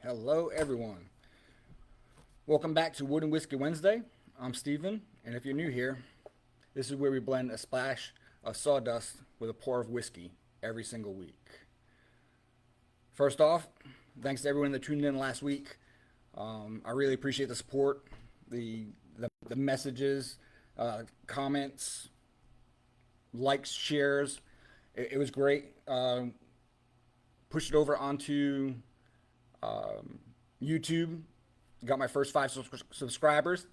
Hello, everyone. Welcome back to Wood and Whiskey Wednesday. I'm Steven, and if you're new here, this is where we blend a splash of sawdust with a pour of whiskey every single week. First off, thanks to everyone that tuned in last week. I really appreciate the support, the messages, comments, likes, shares. It was great. Pushed it over onto YouTube. Got my first five subscribers.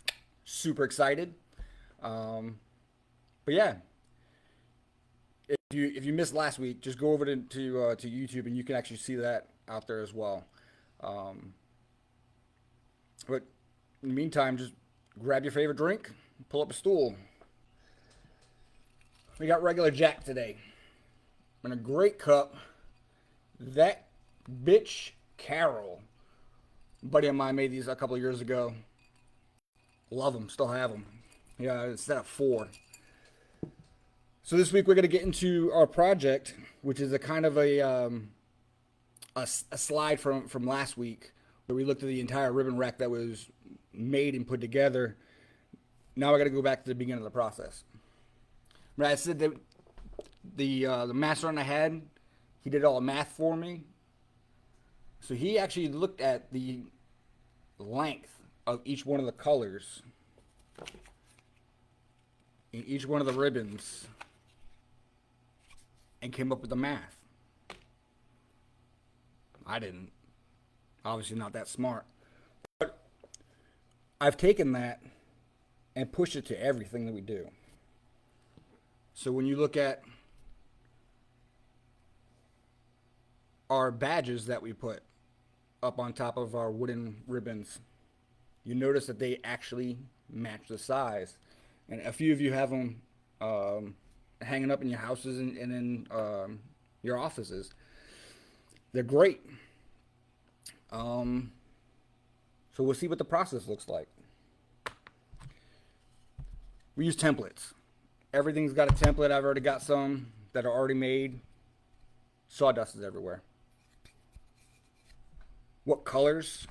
Super excited. But yeah, if you missed last week, just go over to YouTube and you can actually see that out there as well. Um, but in the meantime, just grab your favorite drink, pull up a stool. We got regular Jack today, in a great cup. That bitch Carol, a buddy of mine made these a couple of years ago. Love them, still have them. Yeah, instead of four. So this week we're going to get into our project, which is a kind of a slide from last week, where we looked at the entire ribbon rack that was made and put together. Now I got to go back to the beginning of the process. Right, I said that the master I had, he did all the math for me. So he actually looked at the length of each one of the colors in each one of the ribbons and came up with the math. I didn't. Obviously not that smart. But I've taken that and pushed it to everything that we do. So when you look at our badges that we put up on top of our wooden ribbons, you notice that they actually match the size. And a few of you have them hanging up in your houses and in your offices. They're great. So we'll see what the process looks like. We use templates. Everything's got a template. I've already got some that are already made. Sawdust is everywhere. What colors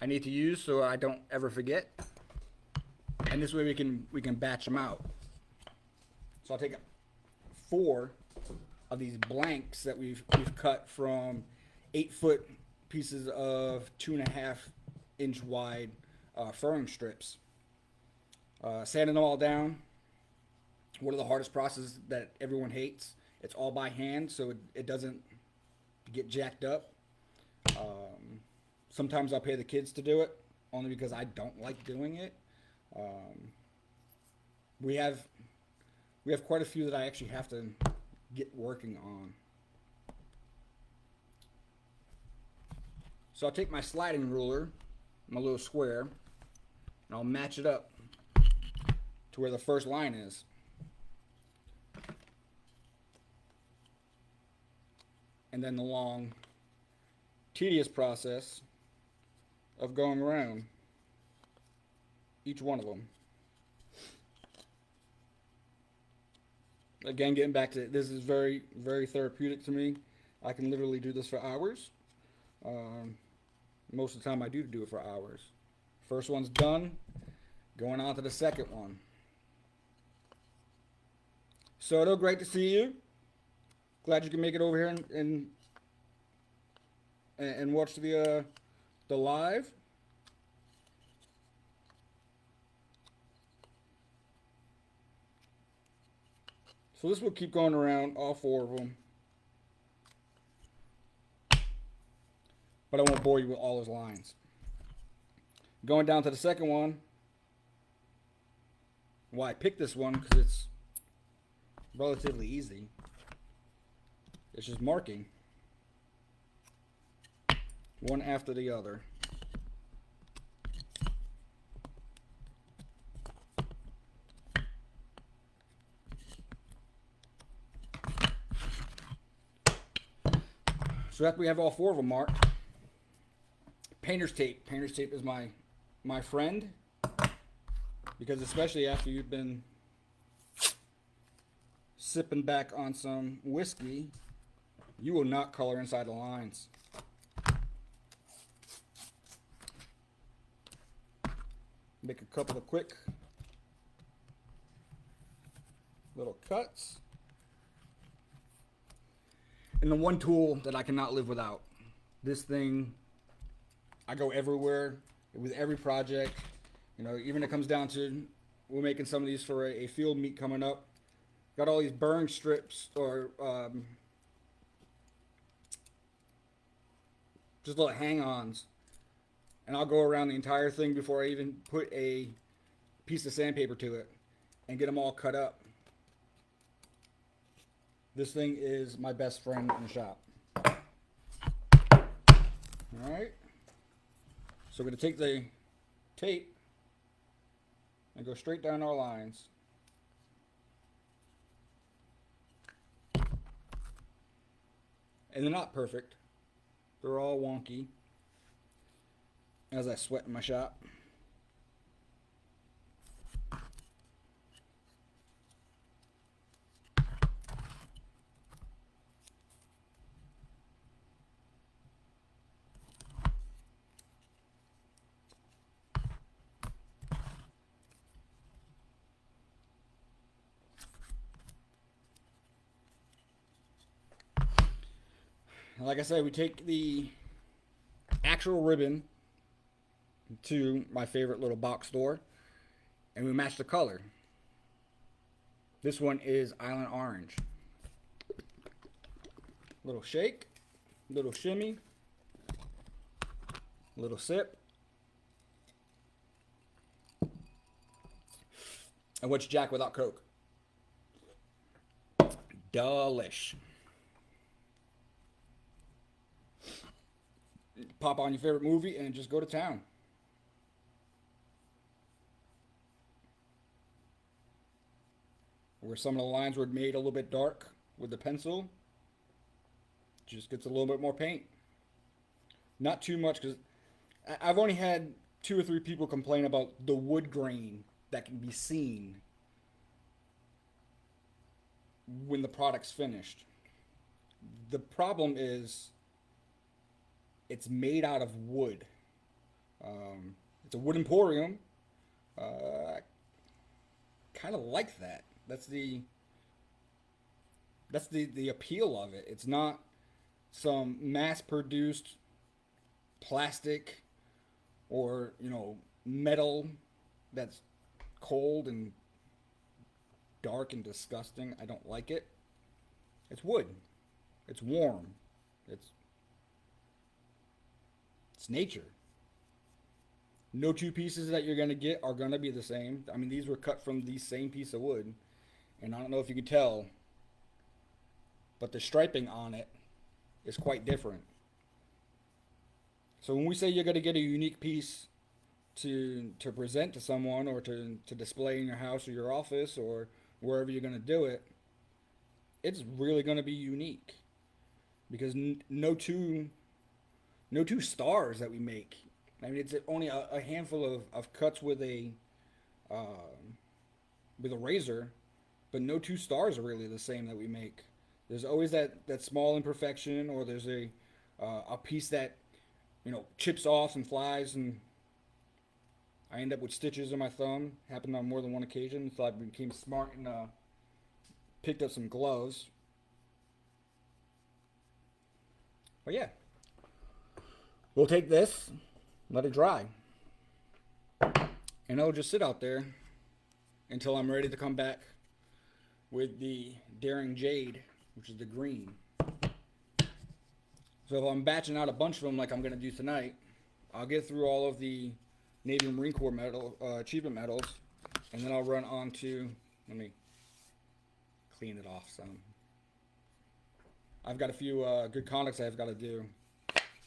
I need to use so I don't ever forget. And this way we can batch them out. So I'll take 4 of these blanks that we've cut from 8-foot pieces of 2.5-inch wide furring strips. Sanding them all down. One of the hardest processes that everyone hates. It's all by hand, so it doesn't get jacked up. Sometimes I'll pay the kids to do it, only because I don't like doing it. We have quite a few that I actually have to get working on. So I'll take my sliding ruler, my little square, and I'll match it up to where the first line is. And then the long, tedious process of going around each one of them. Again, getting back to it, this is very, very therapeutic to me. I can literally do this for hours. Most of the time I do it for hours. First one's done, going on to the second one. Soto, great to see you. Glad you can make it over here and watch the live. So this will keep going around, all 4 of them. But I won't bore you with all those lines. Going down to the second one. Why I picked this one, because it's relatively easy. It's just marking one after the other. So after we have all 4 of them marked, painter's tape. Painter's tape is my friend, because especially after you've been sipping back on some whiskey, you will not color inside the lines. Make a couple of quick little cuts. And the one tool that I cannot live without. This thing, I go everywhere with every project. You know, even it comes down to, we're making some of these for a field meet coming up. Got all these burn strips or just little hang-ons. And I'll go around the entire thing before I even put a piece of sandpaper to it and get them all cut up. This thing is my best friend in the shop. Alright. So we're going to take the tape and go straight down our lines. And they're not perfect. They're all wonky. As I sweat in my shop. Like I said, we take the actual ribbon to my favorite little box store and we match the color. This one is Island Orange. Little shake, little shimmy, little sip. And what's Jack without Coke? Delish. Pop on your favorite movie and just go to town. Where some of the lines were made a little bit dark with the pencil, just gets a little bit more paint. Not too much, because I've only had 2 or 3 people complain about the wood grain that can be seen when the product's finished. The problem is it's made out of wood. It's a wood emporium. I kind of like that. That's the appeal of it. It's not some mass-produced plastic or, you know, metal that's cold and dark and disgusting. I don't like it. It's wood. It's warm. It's nature. No 2 pieces that you're going to get are going to be the same. I mean, these were cut from the same piece of wood. And I don't know if you could tell, but the striping on it is quite different. So when we say you're going to get a unique piece to present to someone or to display in your house or your office or wherever you're going to do it, it's really going to be unique. Because no two stars that we make. I mean, it's only a handful of cuts with a razor, but no 2 stars are really the same that we make. There's always that small imperfection, or there's a piece that, you know, chips off and flies, and I end up with stitches in my thumb. Happened on more than one occasion, so I became smart and picked up some gloves. But yeah, we'll take this, let it dry, and it'll just sit out there until I'm ready to come back with the Daring Jade, which is the green. So if I'm batching out a bunch of them like I'm going to do tonight, I'll get through all of the Navy and Marine Corps medal, achievement medals, and then I'll run on to, let me clean it off some. I've got a few good conducts I've got to do.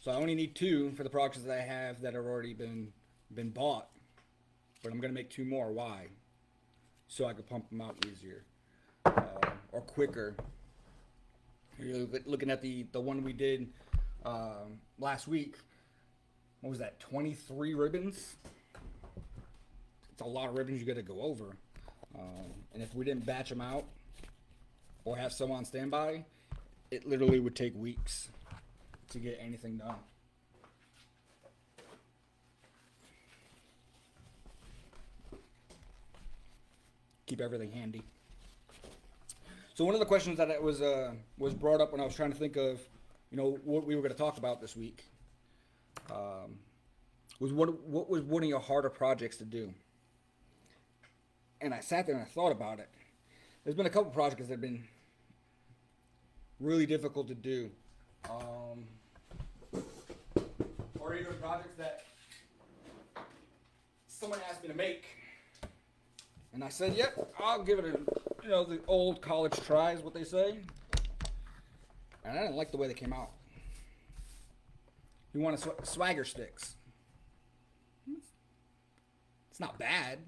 So I only need 2 for the products that I have that have already been bought. But I'm going to make 2 more. Why? So I can pump them out easier. Or quicker. You're looking at the one we did last week. What was that? 23 ribbons? It's a lot of ribbons you got to go over. And if we didn't batch them out or have some on standby, it literally would take weeks to get anything done. keep everything handy. So one of the questions that was brought up when I was trying to think of, what we were going to talk about this week, was what was one of your harder projects to do? And I sat there and I thought about it. There's been a couple projects that have been really difficult to do, or even projects that someone asked me to make, and I said, "Yep, I'll give it the old college try," is what they say. And I didn't like the way they came out. You want swagger sticks? It's not bad.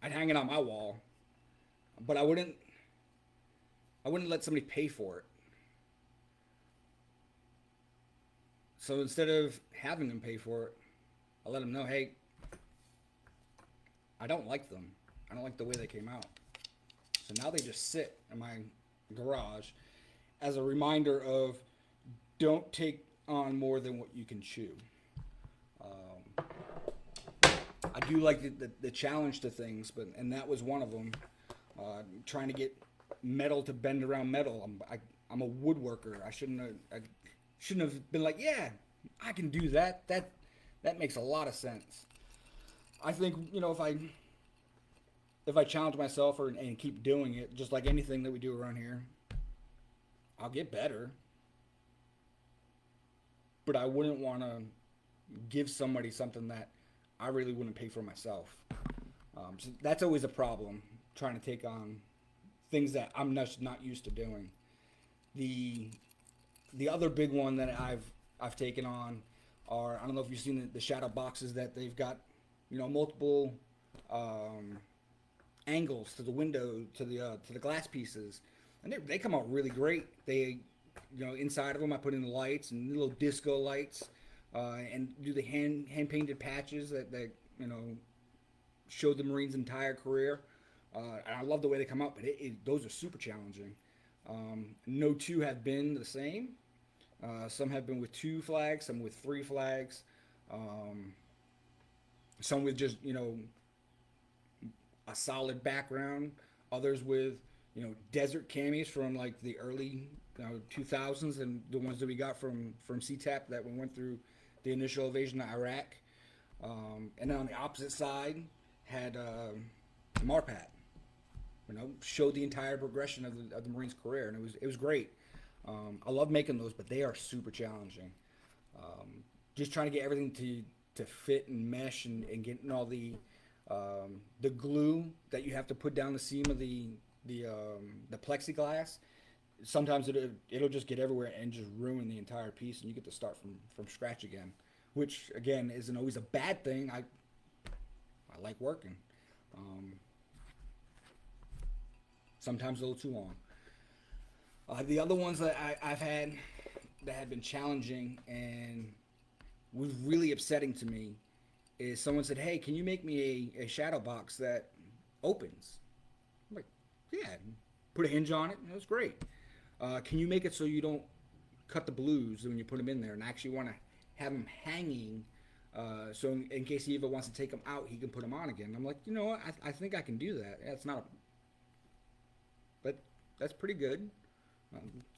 I'd hang it on my wall, but I wouldn't let somebody pay for it. So instead of having them pay for it, I let them know, hey, I don't like them. I don't like the way they came out. So now they just sit in my garage as a reminder of don't take on more than what you can chew. I do like the challenge to things, and that was one of them. Trying to get metal to bend around metal. I'm a woodworker. I shouldn't have been like, yeah, I can do that. That makes a lot of sense. I think if I challenge myself and keep doing it, just like anything that we do around here, I'll get better. But I wouldn't want to give somebody something that I really wouldn't pay for myself. So that's always a problem, trying to take on things that I'm not used to doing. The other big one that I've taken on are, I don't know if you've seen the shadow boxes that they've got, multiple angles to the window, to the glass pieces, and they come out really great. They, inside of them I put in the lights and little disco lights, and do the hand painted patches that show the Marine's entire career. And I love the way they come out, but those are super challenging. No two have been the same. Some have been with 2 flags, some with 3 flags, some with just a solid background. Others with desert camis from like the early 2000s, and the ones that we got from CTAP that we went through the initial invasion of Iraq. And then on the opposite side had Marpat. Showed the entire progression of the Marine's career, and it was great. I love making those, but they are super challenging. Just trying to get everything to fit and mesh, and getting all the glue that you have to put down the seam of the plexiglass. Sometimes it'll just get everywhere and just ruin the entire piece, and you get to start from scratch again, which again isn't always a bad thing. I like working. Sometimes a little too long. The other ones that I've had that have been challenging and was really upsetting to me is someone said, hey, can you make me a shadow box that opens? I'm like, yeah. Put a hinge on it, and it was great. Can you make it so you don't cut the blues when you put them in there, and actually want to have them hanging, so in case he ever wants to take them out, he can put them on again? I'm like, you know what? I think I can do that. It's not but that's pretty good.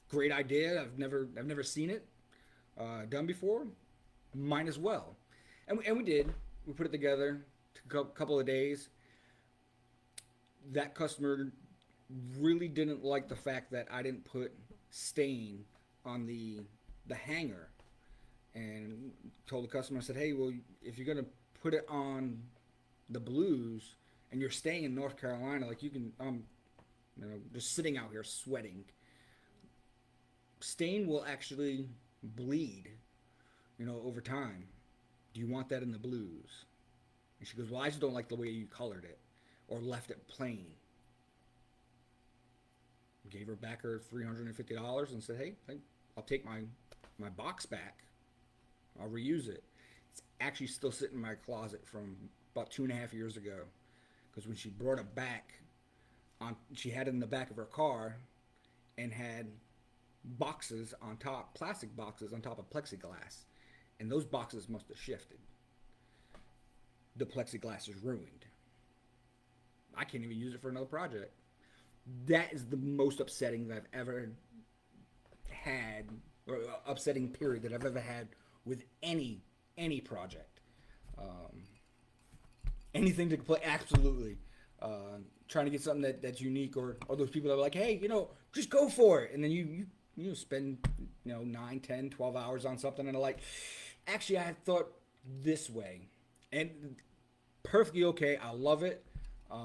Great idea. I've never seen it done before. Might as well. And we did. We put it together. Took a couple of days. That customer really didn't like the fact that I didn't put stain on the hanger, and told the customer, I said, hey, well, if you're gonna put it on the blues and you're staying in North Carolina, like you can, just sitting out here sweating, stain will actually bleed, over time. Do you want that in the blues? And she goes, well, I just don't like the way you colored it or left it plain. Gave her back her $350 and said, hey, I'll take my box back. I'll reuse it. It's actually still sitting in my closet from about 2.5 years ago, because when she brought it back, she had it in the back of her car and had boxes on top, plastic boxes on top of plexiglass, and those boxes must have shifted. the plexiglass is ruined. I can't even use it for another project. That is the most upsetting that I've ever had, or upsetting period that I've ever had with any project. Um, Anything to play, absolutely. Trying to get something that's unique, or those people that are like, hey, just go for it, and then you spend 9, 10, 12 hours on something, and they're like, actually, I thought this way, and perfectly okay. I love it. As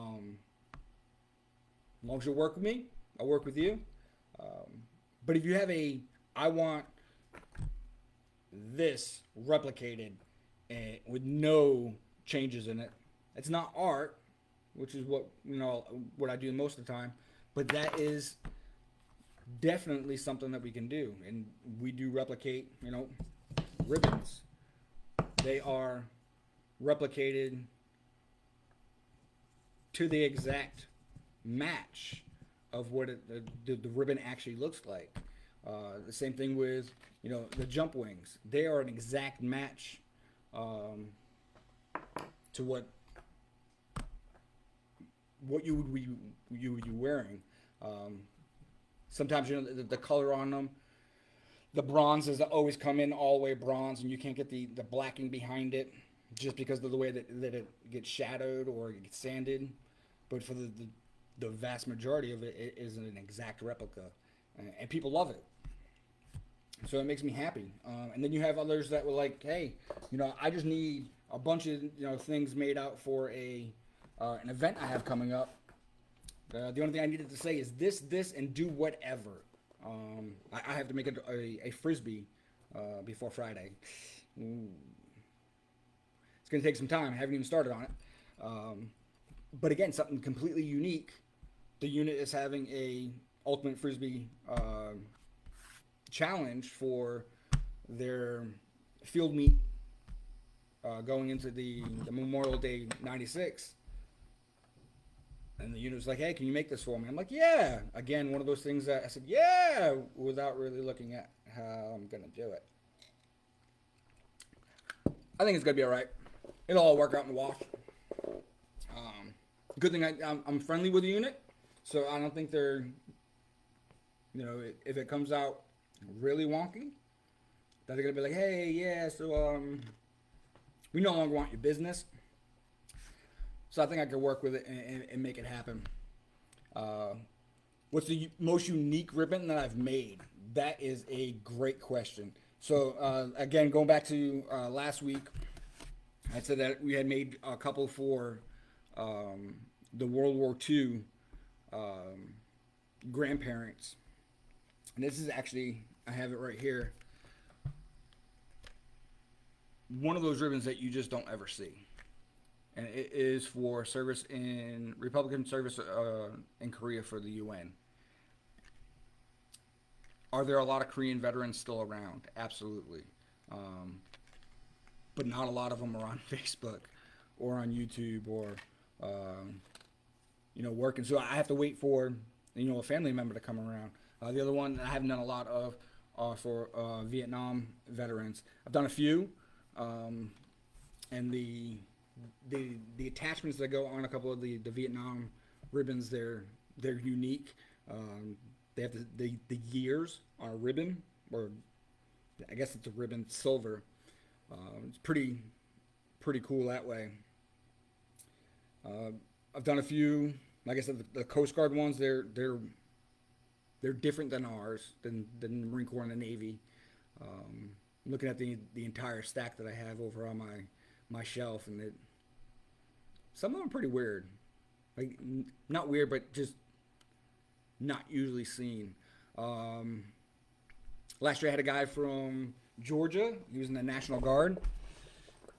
long as you work with me, I'll work with you. But if you have I want this replicated and with no changes in it, it's not art, which is what I do most of the time. But that is definitely something that we can do, and we do replicate. Ribbons. They are replicated to the exact match of what the ribbon actually looks like. The same thing with the jump wings. They are an exact match to what you would be wearing. Sometimes the color on them, the bronzes always come in all the way bronze, and you can't get the blacking behind it just because of the way that it gets shadowed or it gets sanded. But for the vast majority of it, it is an exact replica, and people love it. So it makes me happy. And then you have others that were like, hey, I just need a bunch of things made out for an event I have coming up. The only thing I needed to say is this, and do whatever. I have to make a frisbee before Friday. Ooh. It's going to take some time. I haven't even started on it. But again, something completely unique. The unit is having a ultimate frisbee challenge for their field meet going into the Memorial Day '96. And the unit was like, hey, can you make this for me? I'm like, yeah. Again, one of those things that I said, yeah, without really looking at how I'm going to do it. I think it's going to be all right. It'll all work out in the wash. Good thing I'm friendly with the unit, so I don't think they're, if it comes out really wonky, that they're going to be like, hey, yeah, so we no longer want your business. So I think I could work with it and make it happen. What's the most unique ribbon that I've made? That is a great question. So again, going back to last week, I said that we had made a couple for the World War II grandparents. And this is actually, I have it right here, one of those ribbons that you just don't ever see. And it is for service Republican service in Korea for the UN. Are there a lot of Korean veterans still around? Absolutely. But not a lot of them are on Facebook or on YouTube or, working. So I have to wait for, a family member to come around. The other one I haven't done a lot of are for Vietnam veterans. I've done a few, and the attachments that go on a couple of the Vietnam ribbons, they're unique. They have the years on a ribbon, or I guess it's a ribbon, silver. It's pretty cool that way. I've done a few. Like I said, the Coast Guard ones, they're different than ours, than the Marine Corps and the Navy. Looking at the entire stack that I have over on my shelf, and some of them are pretty weird. Like, not weird, but just not usually seen. Last year I had a guy from Georgia. He was in the National Guard.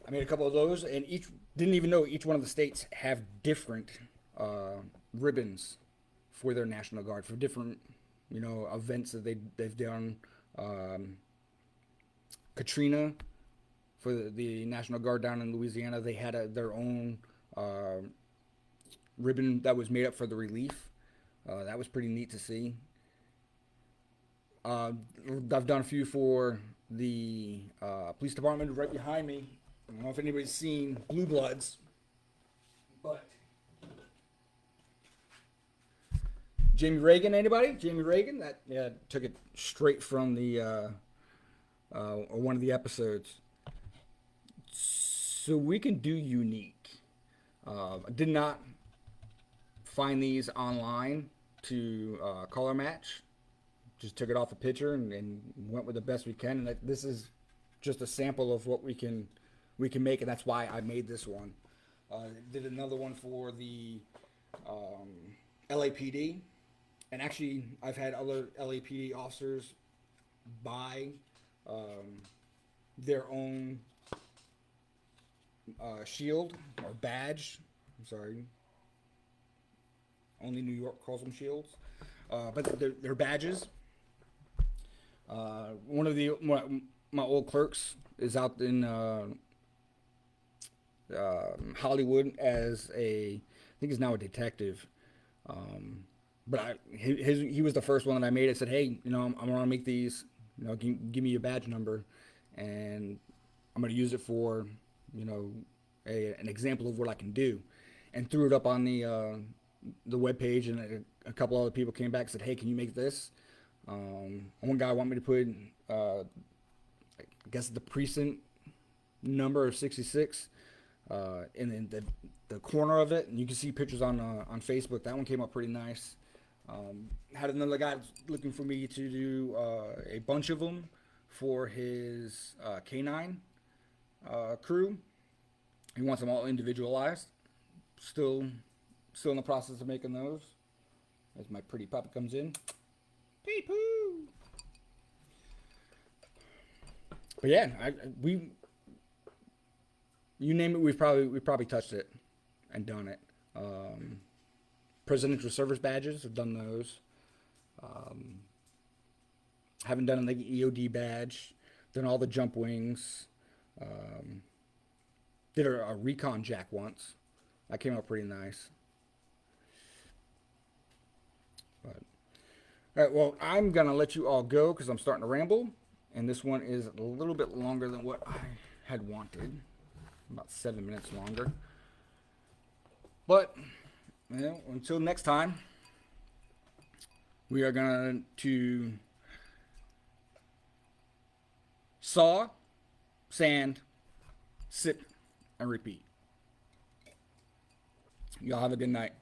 I made a couple of those, and didn't even know each one of the states have different ribbons for their National Guard, for different events that they've done. Katrina, for the National Guard down in Louisiana, they had their own ribbon that was made up for the relief. That was pretty neat to see. I've done a few for the police department right behind me. I don't know if anybody's seen Blue Bloods. But Jamie Reagan, anybody? Jamie Reagan? That, yeah, took it straight from the one of the episodes. So we can do unique. I did not find these online to color match. Just took it off a picture and went with the best we can. And this is just a sample of what we can make, and that's why I made this one. Did another one for the LAPD, and actually I've had other LAPD officers buy their own shield or badge. I'm sorry. Only New York calls them shields, but they're badges. One of my old clerks is out in Hollywood as I think he's now a detective. But he was the first one that I made. I said, hey, I'm going to make these. Give me your badge number, and I'm going to use it for, an example of what I can do, and threw it up on the web page, and a couple other people came back and said, hey, can you make this? One guy wanted me to put, I guess the precinct number of 66 in the corner of it, and you can see pictures on Facebook. That one came up pretty nice. Had another guy looking for me to do a bunch of them for his K9 crew. He wants them all individualized. Still in the process of making those. As my pretty puppy comes in. Pee-poo! But yeah, you name it, we've probably touched it and done it. Presidential service badges, have done those. Haven't done like EOD badge. Done all the jump wings. Did a recon jack once. That came out pretty nice. But, all right, well, I'm gonna let you all go because I'm starting to ramble, and this one is a little bit longer than what I had wanted. About 7 minutes longer. But until next time, we are going to saw, sand, sip, and repeat. Y'all have a good night.